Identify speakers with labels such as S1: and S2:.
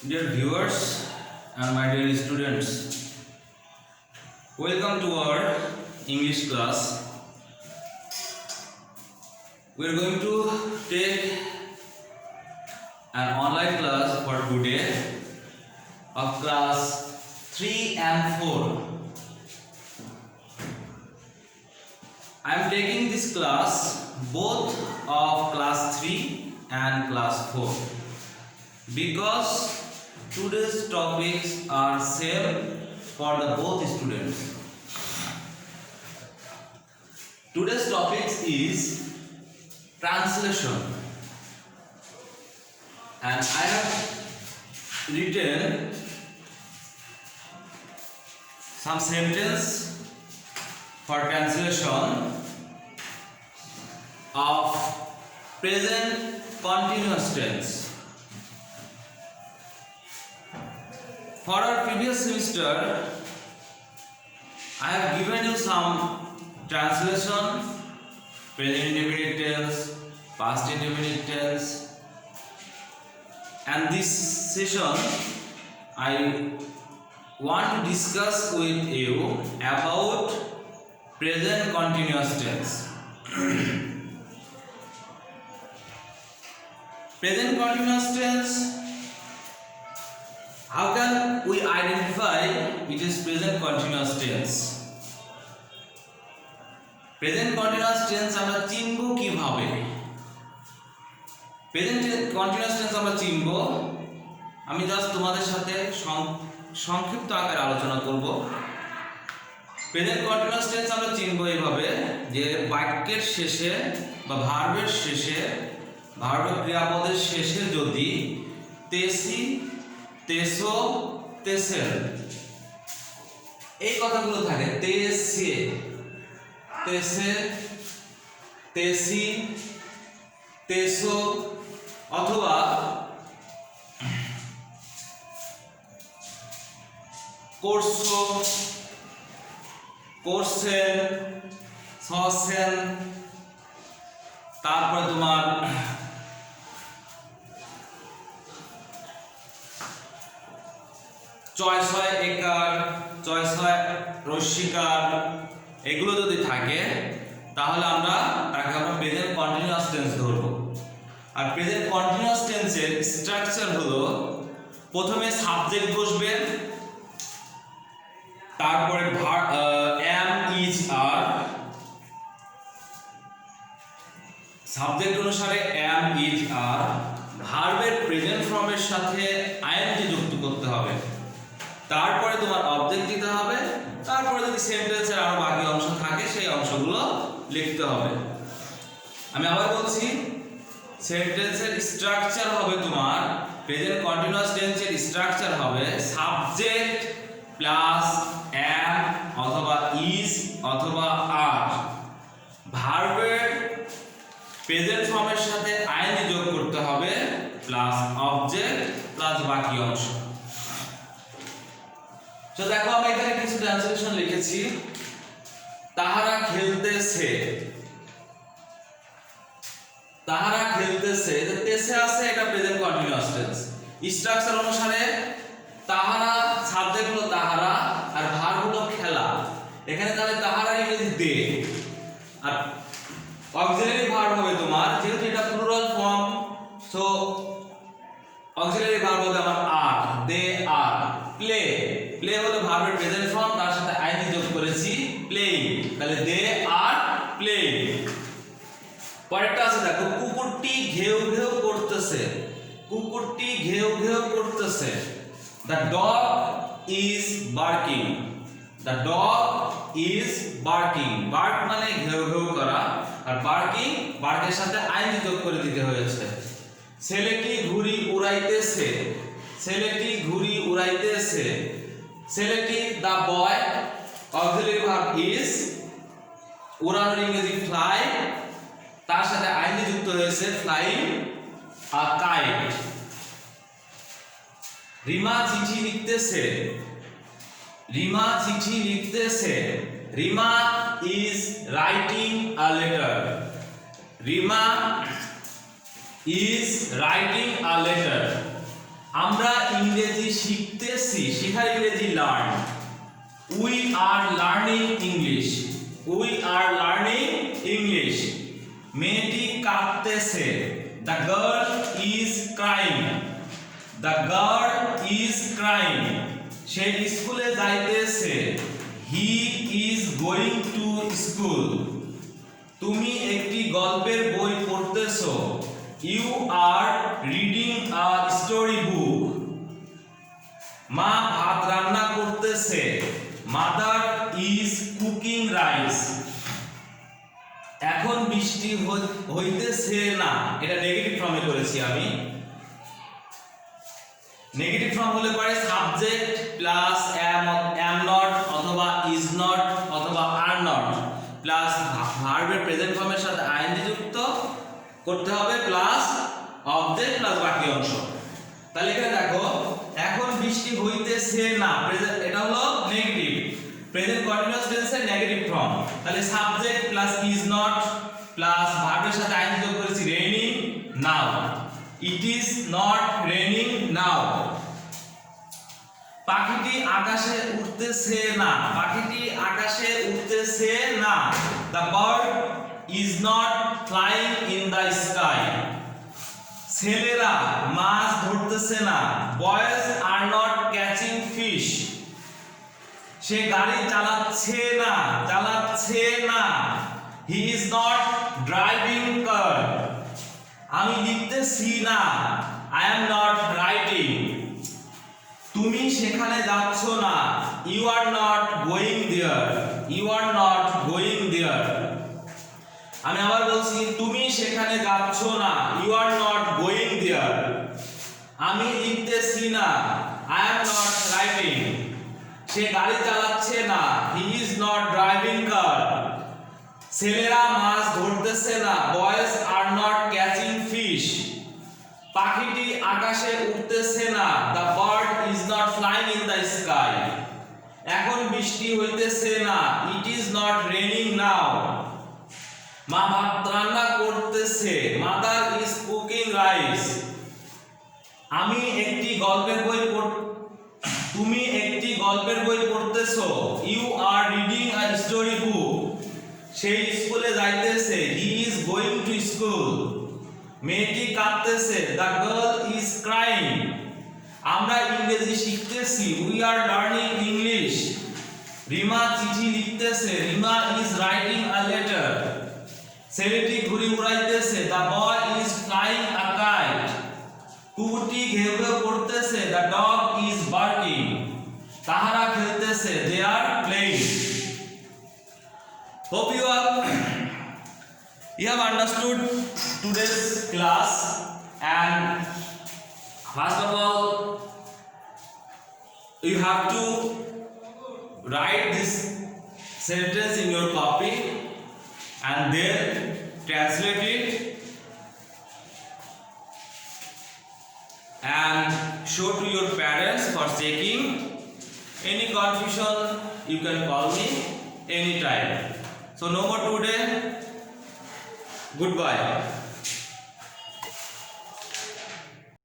S1: Dear viewers and my dear students, welcome to our English class. We are going to take an online class for today of class 3 and 4. I am taking this class both of class 3 and class 4 because today's topics are same for the both students. Today's topics is translation, and I have written some sentence for translation of present continuous tense. For our previous semester, I have given you some translation, present indefinite tense, past indefinite tense, and this session I want to discuss with you about present continuous tense. Present continuous tense, how can we identify it is present continuous tense? Present continuous tense আমরা চিনব কিভাবে? Present continuous tense আমরা চিনব, আমি just তোমাদের সাথে সংক্ষিপ্ত আকারে আলোচনা করব। প্রেজেন্ট কন্টিনিউয়াস টেন্স আমরা চিনব এইভাবে যে বাক্যের শেষে বা ভার্বের শেষে, ভার্বের ক্রিয়াপদের শেষে যদি তেসি, তেসো, তেসের এই কথাগুলো থাকে, তেসে, তেসে, তেসি, তেসো, অথবা করছো, করছেন, সছেন, তারপরে তোমার চয় ছয় একার, চয় ছয় রস্যিকার, এগুলো যদি থাকে তাহলে তাকে আমরা প্রেজেন্ট কন্টিনিউয়াস টেন্স ধরব। আর প্রেজেন্ট কন্টিনিউয়াস টেন্সের স্ট্রাকচার হলো প্রথমে সাবজেক্ট বসবে, তারপরে এম ইজ আর, সাবজেক্ট অনুসারে এম ইজ আর, ভার্বের প্রেজেন্ট ফর্মের সাথে আইএনজি যুক্ত করতে হবে, তারপরে তোমার অবজেক্ট দিতে হবে, তারপরে যদি সেন্টেন্সের আরো বাকি অংশ থাকে সেই অংশগুলো লিখতে হবে। আমি আবার বলছি, সেন্টেন্সের স্ট্রাকচার হবে তোমার, প্রেজেন্ট কন্টিনিউয়াস টেন্সের স্ট্রাকচার হবে সাবজেক্ট প্লাস এম অথবা ইজ অথবা আর, ভার্বের প্রেজেন্ট ফর্মের সাথে আইএনজি যোগ করতে হবে, প্লাস অবজেক্ট প্লাস বাকি অংশ। তো দেখো আমি এখানে কিছু ট্রান্সলেশন লিখেছি। তাহারা খেলতেছে, তাহারা খেলতেছে, তেসে আছে, এটা প্রেজেন্ট কন্টিনিউয়াস টেন্স। স্ট্রাকচার অনুসারে তাহারা, সাবজেক্ট হলো তাহারা আর ভার্ব হলো খেলা। এখানে তাহলে তাহারা ইংরেজি দে, আর অক্সিলারি ভার্ব হবে তোমার, যেহেতু এটা plural form, so auxiliary verb হবে আমার আর, দে আর। প্লে, প্লে হলো ভার্বের প্রেজেন্ট ফর্ম, তার সাথে আইএনজি যোগ করেছি, প্লেইং, তাহলে দে আর প্লেইং। পরেরটা আছে দেখো, কুকুরটি ঘেউ ঘেউ করতেছে, কুকুরটি ঘেউ ঘেউ করতেছে। The dog is barking, the dog is barking, bark মানে ঘেউ ঘেউ করা, আর barking, বার্কের সাথে আইএনজি যোগ করে দিতে হয়েছে। ছেলেটি ঘুড়ি উড়াইতেছে, ছেলেটি ঘুড়ি উড়াইতেছে, ছেলেটি দা বয়, অক্সিলারি ভার্ব ইজ, উড়ানোর ইংরেজি ফ্লাই, তার সাথে আইএনজি যুক্ত হয়েছে ফ্লাইং, আর কাইট। রিমা চিঠি লিখতেছে, রিমা চিঠি লিখতেছে, Rima is writing a letter, Rima is writing a letter. আমরা ইংরেজি শিখতেছি, শেখার ইংরেজি learn. We are learning English, we are learning English. মেয়েটি কাঁদতেছে, the girl is crying, the girl is crying. সে স্কুলে যাইতেছে, he is going to school. তুমি একটি গল্পের বই পড়তেছো, you are reading a story book. মা ভাত রান্না করতেছে, মাদার ইজ কুকিং রাইস। এখন বৃষ্টি হইতেছে না, এটা নেগেটিভ ফর্মে করেছি আমি। নেগেটিভ ফর্ম হলে পরে সাবজেক্ট প্লাস am not অথবা is not অথবা are not প্লাস ভার্বের প্রেজেন্ট ফর্মের সাথে ing যুক্ত করতে হবে প্লাস অবজেক্ট প্লাস বাকি অংশ। তাহলে এখানে দেখো, এখন বৃষ্টি হইতেছে না, প্রেজেন্ট, এটা হলো নেগেটিভ, প্রেজেন্ট কন্টিনিউয়াস টেন্সের নেগেটিভ ফর্ম। তাহলে subject plus is not plus ভার্বের সাথে ing যোগ করেছি raining now, it is not raining now। পাখিটি আকাশে উড়তেছে না, পাখিটি আকাশে উড়তেছে না, the bird is not flying in the sky। ছেলেরা মাছ ধরতেছে না, boys are not catching fish। সে গাড়ি চালাচ্ছে না, চালাচ্ছে না, he is not driving car। আমি লিখতেছি না, I am not writing। তুমি সেখানে যাচ্ছ না, you are not going there, you are not going there। আমি আবার বলছি, তুমি সেখানে যাচ্ছ না, you are not going there। আমি লিখতেছি না, I am not writing। সে গাড়ি চালাচ্ছে না, he is not driving car। ছেলেরা মাছ ধরতেছে না, boys are not catching fish। পাখিটি আকাশে উড়তেছে না, the bird is not flying in the sky। এখন বৃষ্টি হইতেছে না, it is not raining now। মা ভাত রান্না করতেছে, mother is cooking rice। আমি একটি গল্পের বই তুমি একটি গল্পের বই পড়তেছো, you are reading a story book। সে স্কুলে যাইতেছে, he is going to school। মেয়েটি কাঁদতেছে, the girl is crying। আমরা ইংরেজি শিখতেছি, we are learning English। Rima চিঠি লিখতেছে, Rima is writing a letter। ছেলেটি ঘুড়ি উড়াইতেছে, the boy is flying a kite। কুকুরটি ঘেউ ঘেউ করতেছে, the dog is barking। তাহারা খেলতেছে, they are playing। Hope you have understood today's class, and first of all you have to write this sentence in your copy and then translate it and show to your parents for checking. Any confusion you can call me anytime. So no more today. Goodbye.